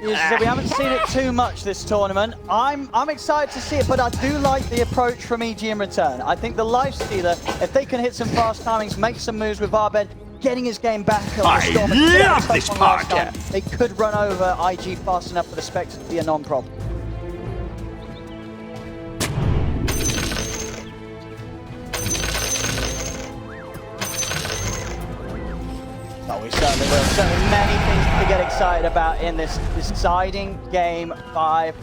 we haven't seen it too much this tournament. I'm excited to see it, but I do like the approach from EG in return. I think the Lifestealer, if they can hit some fast timings, make some moves with Arbed, getting his game back on the Storm, love this part. they could run over IG fast enough for the Spectre to be a non-problem. Oh, we certainly will. Certainly many things to get excited about in this deciding Game 5.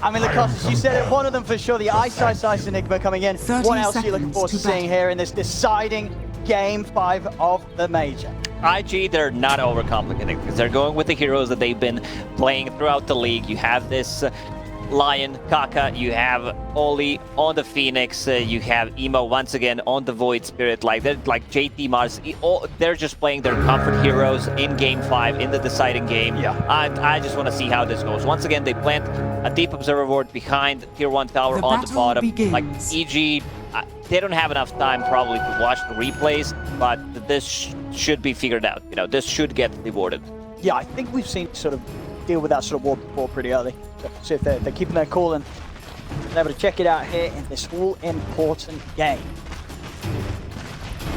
I mean, Lucas, you said it, one of them for sure, the Ice Enigma coming in. What else are you looking forward to seeing here in this deciding Game 5 of the Major? IG, they're not overcomplicating because they're going with the heroes that they've been playing throughout the league. You have this Lion, Kaka, you have Oli on the Phoenix, you have Emo once again on the Void Spirit, like JT Mars, they're just playing their comfort heroes in Game 5, in the deciding game. Yeah. I just want to see how this goes. Once again, they plant a deep observer ward behind Tier 1 tower on the bottom. Begins. Like EG, they don't have enough time probably to watch the replays, but this should be figured out. You know, this should get rewarded. Yeah, I think we've seen sort of deal with that sort of ward before pretty early. So if they're keeping their cool and they're able to check it out here in this all-important game.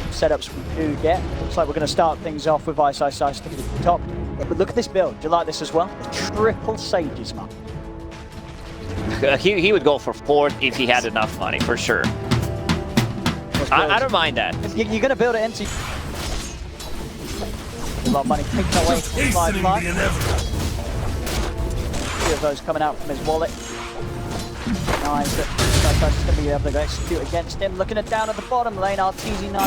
Setups we do get. Looks like we're going to start things off with Ice sticking at the top. But look at this build. Do you like this as well? The triple Sages, man. He would go for 4 if he had enough money, for sure. I don't mind that. You're going to build it into... A lot of money taken away from 5-5. Of those coming out from his wallet. Nice, but Kaka's going to be able to execute against him. Looking at down at the bottom lane, RTZ 9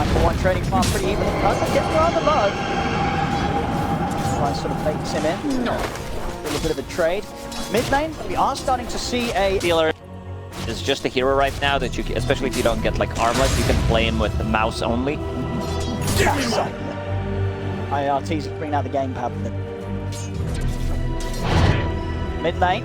for 1 trading farm pretty even. Kaka getting rather low. Sort of fakes him in. A little bit of a trade. Mid lane, we are starting to see a dealer. Is just a hero right now that you, especially if you don't get like armlet, you can play him with the mouse only. RTZ bringing out the gamepad with it. Mid lane.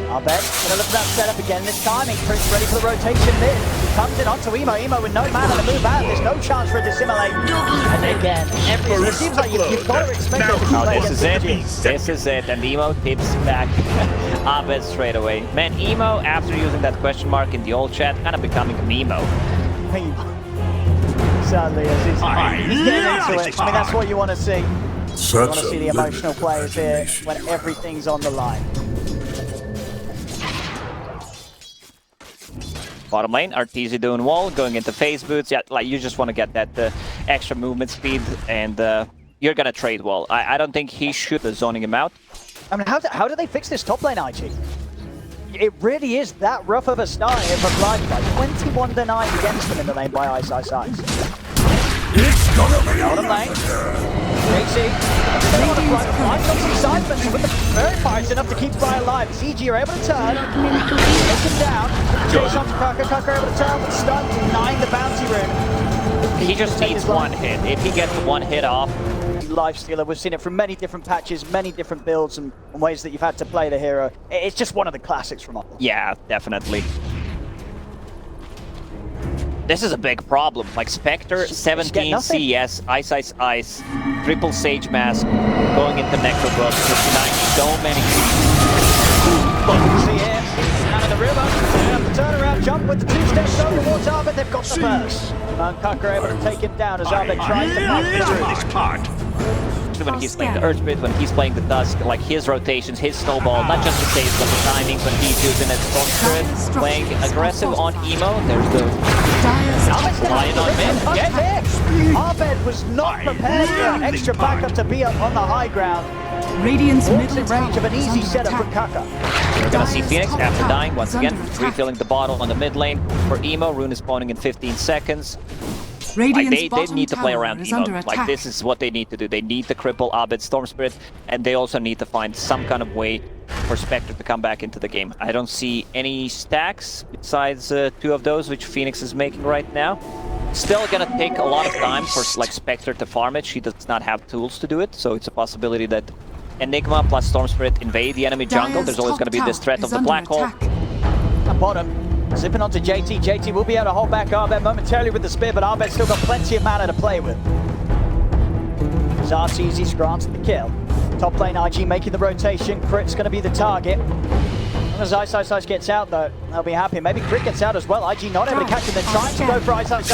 Arbed gonna look at that setup again. This time, Prince ready for the rotation mid. He comes in onto Emo. Emo with no mana to move out. There's no chance for a dissimilate. And again, it seems like you've got to expect it to play this is it. against This is it. And Emo tips back Arbed straight away. Man, Emo, after using that question mark in the old chat, kind of becoming a Memo. Sadly, as he's getting into it. I mean, that's what you want to see. You want to see the emotional players here when everything's on the line. Bottom lane, RTZ doing wall, going into phase boots. Yeah, like you just want to get that extra movement speed, and you're gonna trade wall. I don't think he should be zoning him out. I mean, how do they fix this top lane, IG? It really is that rough of a start here for Blindfly. 21 denied against them in the lane by Ice. It's gonna be bottom lane. JC, finds some excitement with the very fights enough to keep Fly alive. CG are able to turn, take him down. Chase onto Kaka, Kaka are able to turn, but stun, denying the bounty rune. He just needs one hit. If he gets one hit off. Lifestealer, we've seen it from many different patches, many different builds and ways that you've had to play the hero. It's just one of the classics from up. Yeah, definitely. This is a big problem. Like Spectre, 17 CS, Ice, triple Sage Mask, going into Necrobook, 59, so many. See here, down in the river, the turnaround jump with the 2 steps over towards Arbed, they've got the first. And Kaka able to take him down as Arbed tries to fight through this part. When he's playing the Earth Spirit, when he's playing the Dusk, like his rotations, his snowball, not just the saves, but the timings when he's using it, Storm Spirit, playing aggressive on Emo. There's the Lion on mid. Get hit! Arbed was not prepared for extra backup to be up on the high ground. Radiant's Walks middle in range of an easy setup for attack. Kaka. We're gonna see Phoenix after dying once again, refilling the bottle on the mid lane for Emo. Rune is spawning in 15 seconds. Like they need to play around Emo. Like this is what they need to do. They need to cripple Arbed Storm Spirit, and they also need to find some kind of way for Spectre to come back into the game. I don't see any stacks besides 2 of those which Phoenix is making right now. Still gonna take a lot of time for like Spectre to farm it. She does not have tools to do it, so it's a possibility that Enigma plus Storm Spirit invade the enemy jungle. There's always gonna be this threat of the black hole. At bottom. Zipping onto JT. JT will be able to hold back Arbed momentarily with the spear, but Arbed's still got plenty of mana to play with. as Arteezy's granted the kill. Top lane IG making the rotation. Crit's going to be the target. As Ice gets out though, they'll be happy. Maybe Crit gets out as well. IG not able to catch him. They're trying to go for Ice. Ice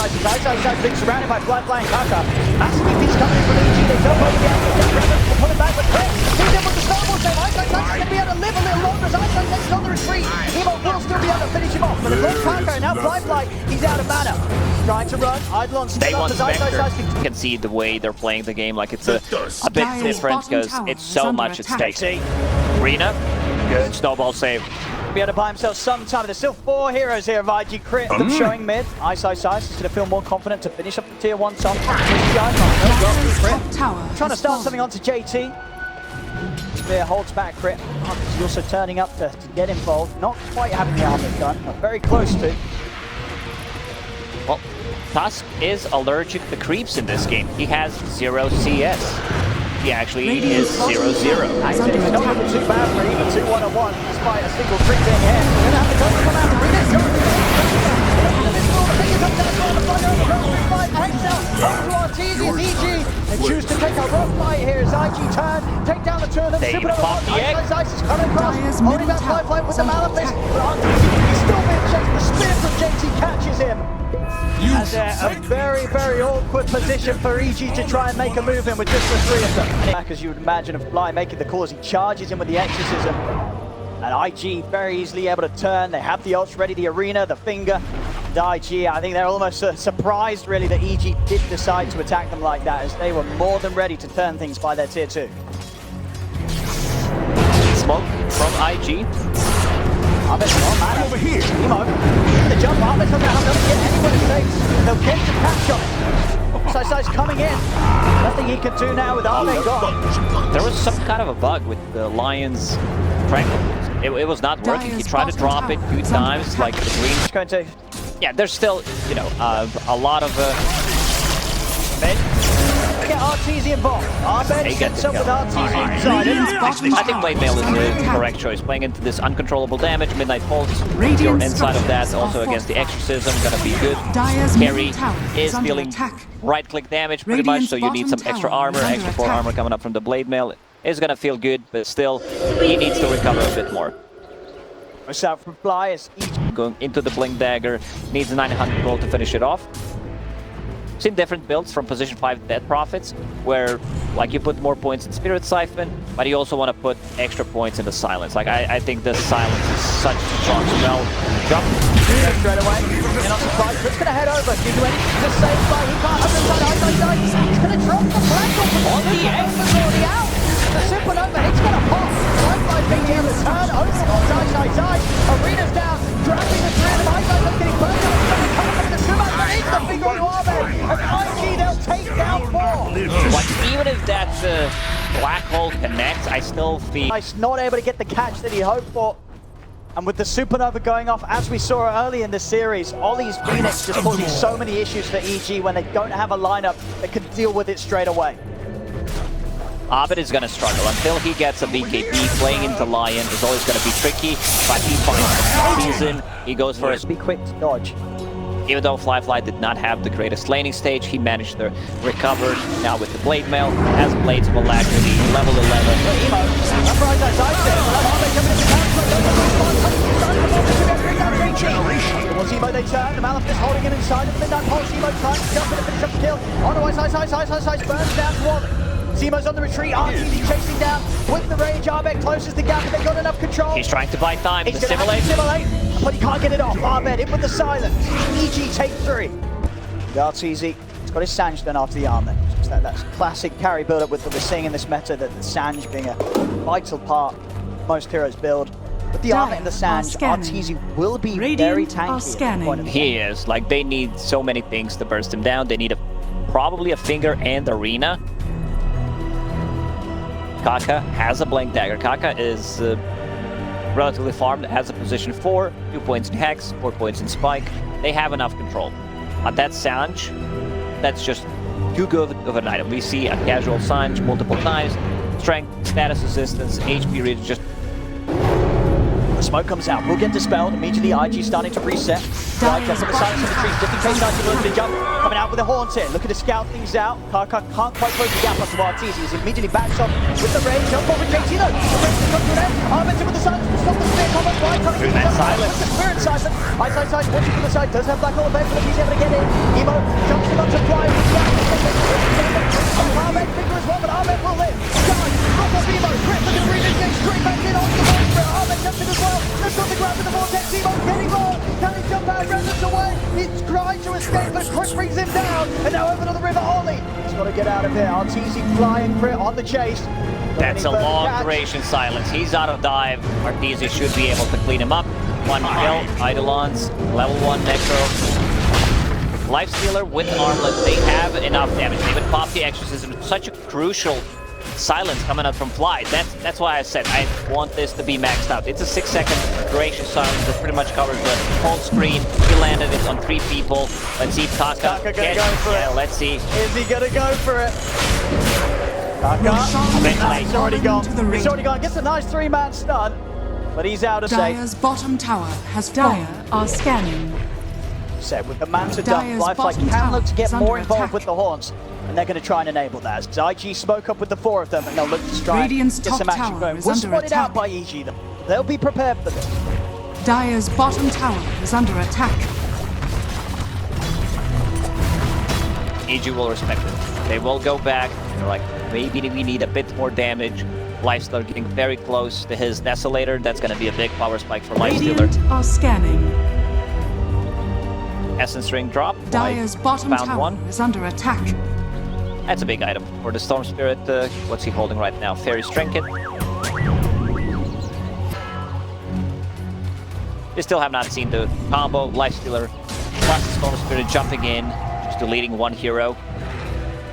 being surrounded by Fly and Kaka. Massive DP's coming in from EG. They jump over the angle. They pull him back with Crit. He's in with the snowball save. Ice is going to be able to live a little longer as Ice takes on the retreat. Emo will still be able to finish him off. But as long Kaka and now Fly, he's out of mana. Trying to run. Eidolon still up as Ice. You can see the way they're playing the game. Like it's a bit different because it's so much at stake. Arena, good snowball save. Be able to buy himself some time. There's still 4 heroes here of IG Crit showing mid. Ice is going to feel more confident to finish up the tier 1 top. Trying to start something onto JT. Spear holds back Crit. He's also turning up to get involved. Not quite having the armor gun, but very close to. Well, Tusk is allergic to creeps in this game. He has 0 CS. He actually is 0-0. It's not looking too bad for even 2-1-1 despite a single creep being hit. We're going to have to go to come out. Rena's going They choose to take a rough fight here as IG turn, take down the two of them. They pop the egg. Ice is coming across, holding that Fly with the Malefice, but Arteezy, he's still being chased. The spear from JT catches him. And a very, very awkward position for EG to try and make a move in with just the 3 of them. Back as you would imagine of Fly making the call as he charges in with the Exorcism. And IG very easily able to turn. They have the ults ready, the Arena, the Finger. And IG, I think they're almost surprised really that EG did decide to attack them like that, as they were more than ready to turn things by their tier 2. Smoke from IG. Over here. Emo, the jump up, they're not going to get anywhere safe. They'll get to catch on it. Side's coming in. Nothing he can do now with Arbe gone. There was some kind of a bug with the Lion's Tranquil. It was not working. He tried to drop it a few times, like the green. It's going to... Yeah, there's still, you know, a lot of... Get Arteezy involved. Arbe gets up with Arteezy inside it. I think Blade Mail is the correct choice. Playing into this uncontrollable damage, Midnight Pulse, you're inside of that, also against the Exorcism, gonna be good. Carry is dealing right-click damage pretty much, so you need some extra armor, extra 4 armor coming up from the Blade Mail. It's gonna feel good, but still, he needs to recover a bit more. Watch out from Fly as going into the Blink Dagger, needs 900 gold to finish it off. Seen different builds from position 5 Dead Prophets, where like you put more points in Spirit Siphon, but you also want to put extra points in the Silence. Like I think the Silence is such a strong spell. Jump. Straight away. You're not surprised. Chris going to head over. Can you do anything to save Fly? He can't have inside. He's going to drop the flag on the Exor's already out. The Supernova, it's going to pop. Fly being able to turn over towards Ice. Arena's down. Dragging the 3 of them. Ice not getting burned. The finger on Arbe, and IG they'll take down 4. But even if that black hole connects, I still feel... Ice not able to get the catch that he hoped for. And with the Supernova going off, as we saw early in the series, Ollie's Phoenix just causing so many issues for EG when they don't have a lineup that can deal with it straight away. Abed is going to struggle until he gets a BKB. Playing into Lion is always going to be tricky, but he finds the season. He goes for a... Be quick to dodge. Even though Fly did not have the greatest laning stage, he managed to recover now with the Blade Mail, as Blades will actually level 11. Once Emo they turn, the Malefice holding him inside of the Midnight Pulse. Emo trying to jump in and finish up the kill. On the way, Ice burns down to Wally. Zemo's on the retreat, Arteezy chasing down with the rage. Arbeck closes the gap, and they got enough control. He's trying to buy time. He's going to simulate, but he can't get it off. Arbeck in with the silence. EG take 3. Arteezy, he's got his Sange done after the armor. That's classic carry build-up with what we're seeing in this meta, that the Sange being a vital part of most heroes' build. With the armor and the Sange, Arteezy will be very tanky at the point of the He is. Like, they need so many things to burst him down. They need probably a Finger and Arena. Kaka has a Blink Dagger. Kaka is relatively farmed, has a position 4, 2 points in Hex, 4 points in Spike. They have enough control. But that Sange, that's just too good of an item. We see a casual Sange multiple times. Strength, status resistance, HP reach, just The smoke comes out, will get dispelled. Immediately, IG starting to reset. Right, from the silence of the trees, just in case IG looks to jump. Coming out with the horns here, looking to scout things out. Kaka can't quite close the gap onto Arteezy. He's immediately backs off with the range. Jump over JT though. The range has come to an end. Armentor with the silence to stop the spear combat. Right, coming in that silence. The spirit silence. Eyesight watching from the side, does have Black Hole available if he's able to get in. Emo jumps him up to fly. Ahmed bigger as well, but Ahmed will live. Charge, drop off Emo. Crit looking to re-engage straight back in onto the monster. Ahmed jumps in as well. Let's got the grab in the vortex. Emo getting low. Can he jump out? Random's away. He's trying to escape, but Crit brings him down. And now over to the river, Ollie. He's got to get out of here. Arteezy flying, Crit on the chase. That's a long duration silence. He's out of dive. Arteezy should be able to clean him up. One kill, Eidolons, level 1 Necro. Lifestealer with Armlet, they have enough damage. They would pop the Exorcism. Such a crucial silence coming out from Fly. That's why I said I want this to be maxed out. It's a 6-second duration silence that pretty much covers the whole screen. He landed it on 3 people. Let's see if Kaka gonna go for it. Let's see. Is he gonna go for it? Kaka, he's already gone. He's already gone. Gets a nice 3-man stun, but he's out of safe. Dire's bottom tower has Dire are scanning. Said with the Manta dump, Lifelike can look to get more involved with the Haunts, and they're going to try and enable that. As IG spoke up with the 4 of them, and they'll look to try and get some action going. We're spotted out by EG, though. They'll be prepared for this. Dire's bottom tower is under attack. EG will respect it. They will go back. They're like, maybe we need a bit more damage. Lifestealer getting very close to his Desolator. That's going to be a big power spike for Lifestealer. Radiant are scanning. Essence Ring drop. Dire's bottom found tower one. is under attack. That's a big item for the Storm Spirit. What's he holding right now? Fairy's Trinket. We still have not seen the combo. Lifestealer plus the Storm Spirit jumping in, just deleting 1 hero.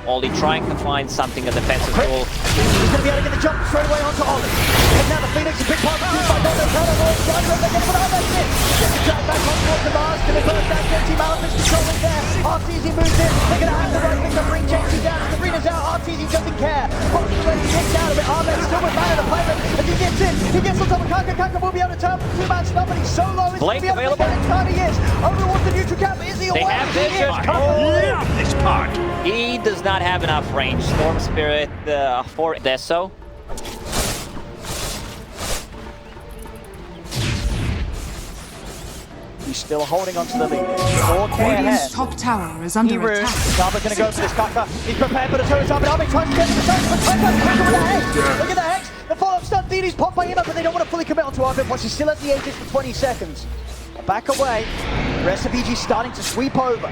Ollie trying to find something, a defensive tool. He's going to be able to get the jump straight away onto Ollie. And now the Phoenix, a big part of the by Dodo, Dodo, they're getting one out, that's it. Gets the drag back on towards the Mars, can they burst down JT, Malefic's controlling there. Arteezy moves in, they're going to have the right thing to bring JT down. Sabrina's out, Arteezy doesn't care. Both the way he gets out of it, Ahmed still with man in the playman. As he gets in, he gets on top of Kaka. Kaka will be able to turn 2-man stun, but he's so low, it's going to be able to get it. Tiny is. Over towards the neutral cap, is he away? They have vision. This part. He does not have enough range. Storm Spirit for Deso. He's still holding on to the lead. 4K ahead. Radiant's top tower is under He attack. Zaba going to go for this Kaka. He's prepared for the turret time, but Armin tries to get to the turret, but Kaka with the Hex. Look at the Hex. The follow-up stun, DD's popped by him up, but they don't want to fully commit onto Armin, plus he still has the Aegis for 20 seconds. Back away. The rest of EG starting to sweep over.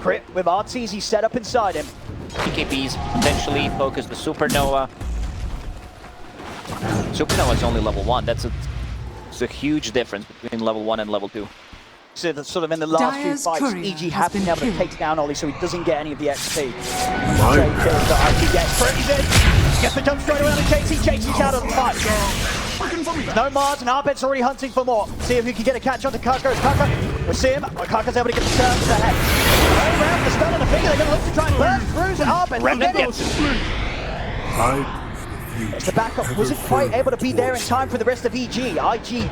Crit with Arteezy set up inside him. PKBs potentially focus the Supernova. Supernova is only level 1. It's a huge difference between level 1 and level 2. So that sort of in the last few Dire's fights, courier EG has have been been able to killed. take down Ollie, so he doesn't get any of the XP. Great kills that IG gets. Freezing! Gets the jump straight around to JT. JT's out of the fight. No Mars, and Arbet's already hunting for more. See if he can get a catch onto Kaka. Kaka, we'll see him. Kaka's able to get the turn to the head. Right around the stun on the finger. They're going to look to try and burst through. And Arbet will get it. The backup wasn't quite able to be there in time for the rest of EG. IG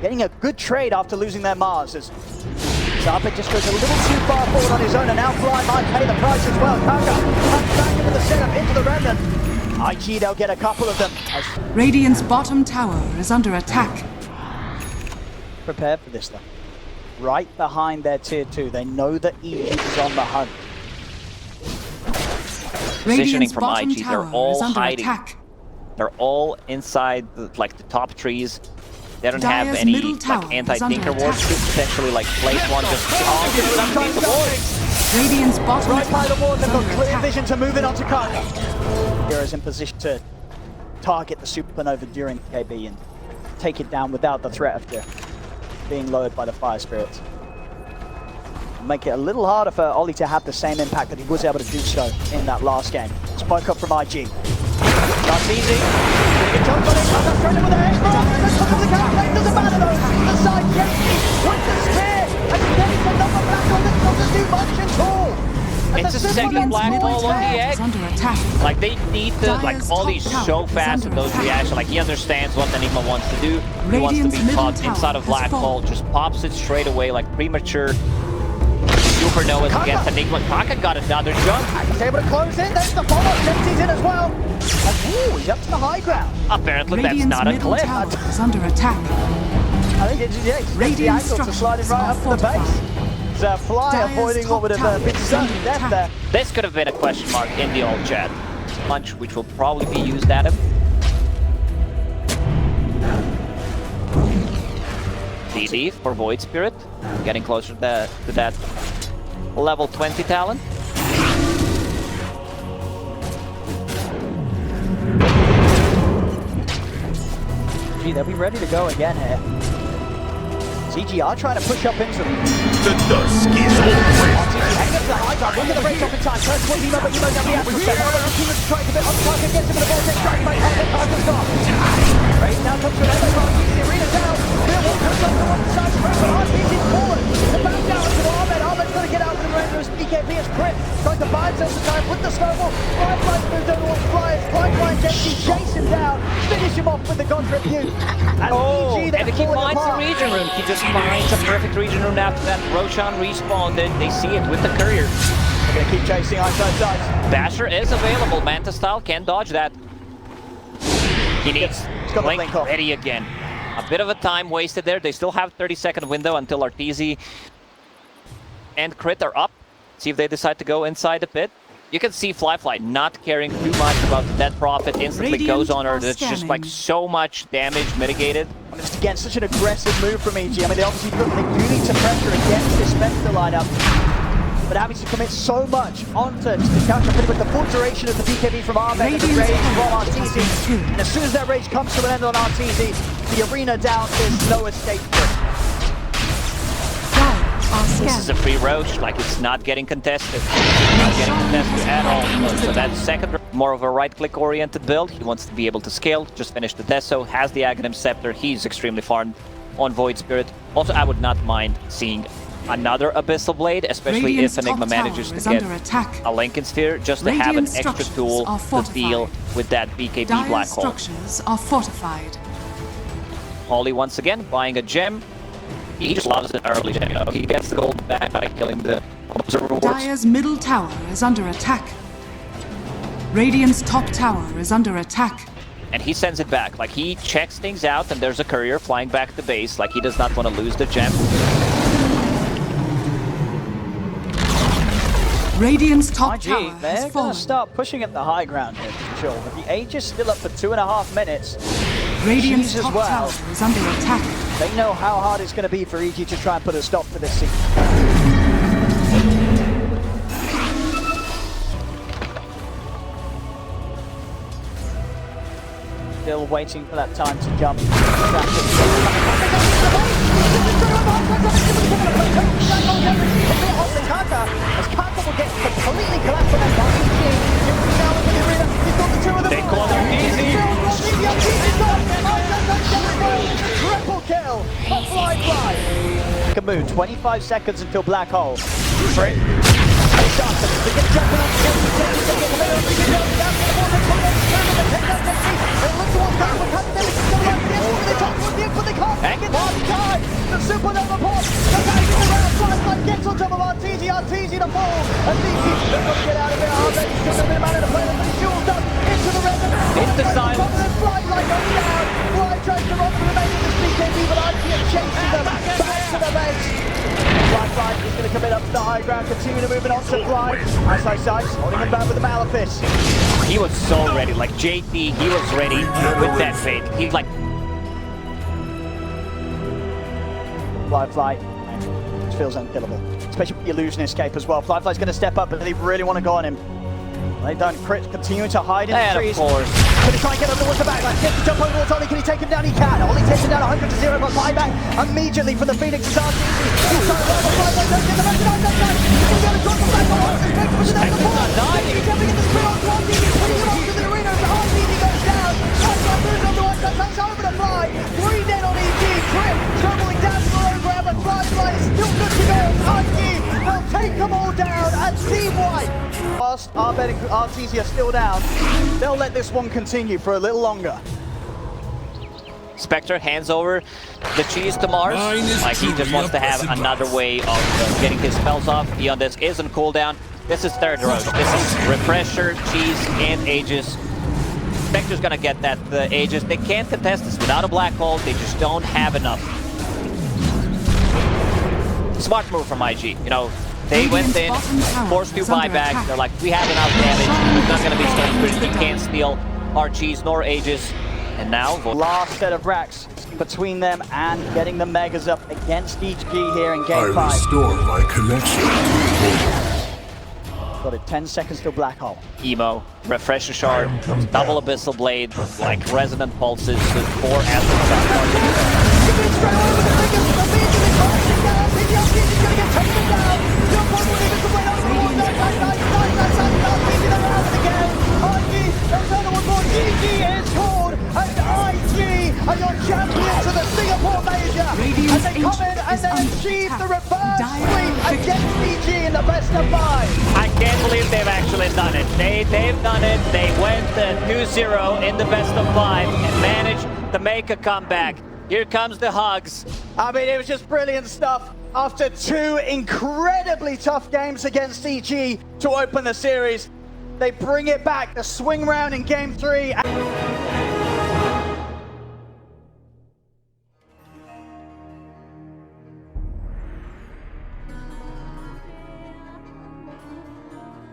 getting a good trade after losing their Mars. As Arbet just goes a little too far forward on his own, and now Fly might pay the price as well. Kaka comes back into the setup, into the remnant. IG, they'll get a couple of them. Radiant's bottom tower is under attack. Prepare for this though. Right behind their tier 2. They know that EG is on the hunt. Positioning Radiant's from bottom IG, they're tower all is under hiding. attack. They're all inside the top trees. They don't have Dire's any middle tower like is anti-tinker under wards to attack. potentially like place one just underneath the boards. Radiant's bottom Right by the tower wall, is they've got under clear attack. vision to move in onto Kaka. Heroes in position to target the Supernova during the KB and take it down without the threat of being lowered by the Fire Spirits. Make it a little harder for Ollie to have the same impact that he was able to do so in that last game. Spike up from IG. That's easy. Good jump on it. Kaka straight in with the head. Let's look at the counter. Doesn't matter though. The side JT with the spear. And he's getting the number back on this. Doesn't do much at all. And It's the a second Supernova black middle hole on the tower egg. is under attack. attack. Like, they need to, like, Dire's Ollie's top so tower is fast in under those attack. reactions. Like, he understands what Enigma wants to do. He wants to Radiant's be middle caught tower inside of has Black Hole, fallen. just pops it straight away, like, premature supernovas Kaka. against Enigma. Kaka got another jump. He's able to close in. There's the follow-up. Jetsy's in as well. And ooh, he's up to the high ground. Apparently, that's Radiant's not a middle cliff. tower is under attack. I think it's, yeah, it's the Radiant angle to slide it structures right are up to the base. fortified. It's a fly Dire's avoiding what would top have been tower is certain under death attack. there. This could have been a question mark in the old chat. Punch, which will probably be used at him. DD for Void Spirit, getting closer to that level 20 talent. Gee, they'll be ready to go again here. CGR trying to push up into them. The dusk is over. Hang up to the high ground, look at the race up in time. First one, Emo, but Emo's on the actual set. Team is trying to bit on Kaka, gets him in the ball, takes strike by Kaka, Kaka's gone. Race now comes to an end, RTC, the arena down. Clearwall comes up to one side, pressure, RTC's forward. The back down to Ahmed, Ahmed's going to get out of the render as BKB is crit. Trying to buy himself some time with the snowball. Firefly's moved over towards Flyers, Pipeline, Jetty chase him down, finish him off with the contribute. And Oh, EG, they're and he falling finds the apart. region rune. He just finds a perfect region rune after that. Roshan respawned it. They see it with the courier. They're going to keep chasing outside sides. Basher is available. Manta style can dodge that. He needs He's got the Blink blink off. ready again. A bit of a time wasted there. They still have 30-second window until Arteezy and Crit are up. See if they decide to go inside the pit. You can see Fly not caring too much about the dead prophet. Instantly Radiant goes on her. are That's just scanning. like so much damage mitigated. And it's again such an aggressive move from EG. I mean, they obviously do need to pressure against this Spectre lineup. But having to commit so much onto the counter with the full duration of the BKB from Ahmed and the Radiant's rage from turret has been RTZ. killed. And as soon as that rage comes to an end on RTZ, the arena down is no escape for it. Dire are This is a scanning. free Roche, like it's not getting contested. Not getting contested at all. So that second, more of a right-click oriented build. He wants to be able to scale, just finish the Deso, has the Aghanim Scepter. He's extremely farmed on Void Spirit. Also, I would not mind seeing another Abyssal Blade, especially Radiant's if Enigma top tower manages to is get under attack. a Lincoln Sphere, just to have an Radiant extra structures tool are to deal fortified. with that BKB Dire Black Hole. structures are fortified. Holly once again buying a gem. He just loves an early gem, you know. He gets the gold back by killing the Observer Wards. Dire's middle tower is under attack. Radiant's top tower is under attack. And he sends it back. Like, he checks things out, and there's a courier flying back to base. Like, he does not want to lose the gem. Radiant's top IG, tower they're has going fallen. to start pushing at the high ground here for sure. But the Age is still up for 2.5 minutes. Radiant's She's as top well. tower is under attack. They know how hard it's going to be for EG to try and put a stop to this scene. Still waiting for that time to jump. Kaka, as Kaka will get completely collapsed on that by EG. Now into the arena. He's got the two of them. They call him easy. Triple kill for Fly. Can move 25 seconds until Black Hole. Free. The supernova port. The guy in the round. Fly gets on top of RTZ. RTZ to fall. And DP does not get out of it. Ahmed is still a bit of man in the play, but he's fueled up into the red. Into silence. Fly goes down. Fly tries to run for the base of this BKB, but RT chasing them back to the base. Fly is going to commit up to the high ground, continue to move it on to Fly. Ice, holding him back with the Malefice. He was so ready. Like, JT, he was ready with that fate. He's like, Fly. It feels unkillable. Especially when you lose an escape as well. Fly's going to step up, but they really want to go on him. They don't. Crit continuing to hide in the and trees. of course, Can he try and get over towards the back line? Gets to jump over towards Ollie. Can he take him down? He can. Ollie takes him down 100-0, but buyback immediately from the Phoenix is RTZ. He's trying to run the Fly, don't get the match. He's going to be able to drop the back on Ollie's back with the down the ball. He's jumping in the sprint onto RTZ, putting him onto the arena as RTZ goes down. Fly moves on the one side, takes over the Fly. 3 dead on EG. Crit traveling down to the low ground, but Fly is still good to go. RTZ will take them all down and team white. whilst Arbed and RTZ are still down, they'll let this one continue for a little longer. Spectre hands over the cheese to Mars. Like he just wants to have another way of getting his spells off. Eon Disc is on cooldown. This is third road. This is Refresher, Cheese, and Aegis. Spectre's gonna get that Aegis. They can't contest this without a black hole. They just don't have enough. Smart move from IG. You know, they went in, forced to buy back. They're like, we have enough damage. It's not gonna be Stone Spirit. You can't steal our Cheese nor Aegis. And now, last set of racks between them and getting the Megas up against EG here in Game 5. I restore my connection to Got it, 10 seconds till Black Hole. Emo, Refresher Shard, double Abyssal Blade, like Resonant Pulses with 4 are your champions of the Singapore Major, and they come in and they achieve the reverse sweep against EG in the best of 5. I can't believe they've actually done it. They've done it. They went 2-0 in the best of 5 and managed to make a comeback. Here comes the hugs. I mean, it was just brilliant stuff. After 2 incredibly tough games against EG to open the series, they bring it back, the swing round in Game 3.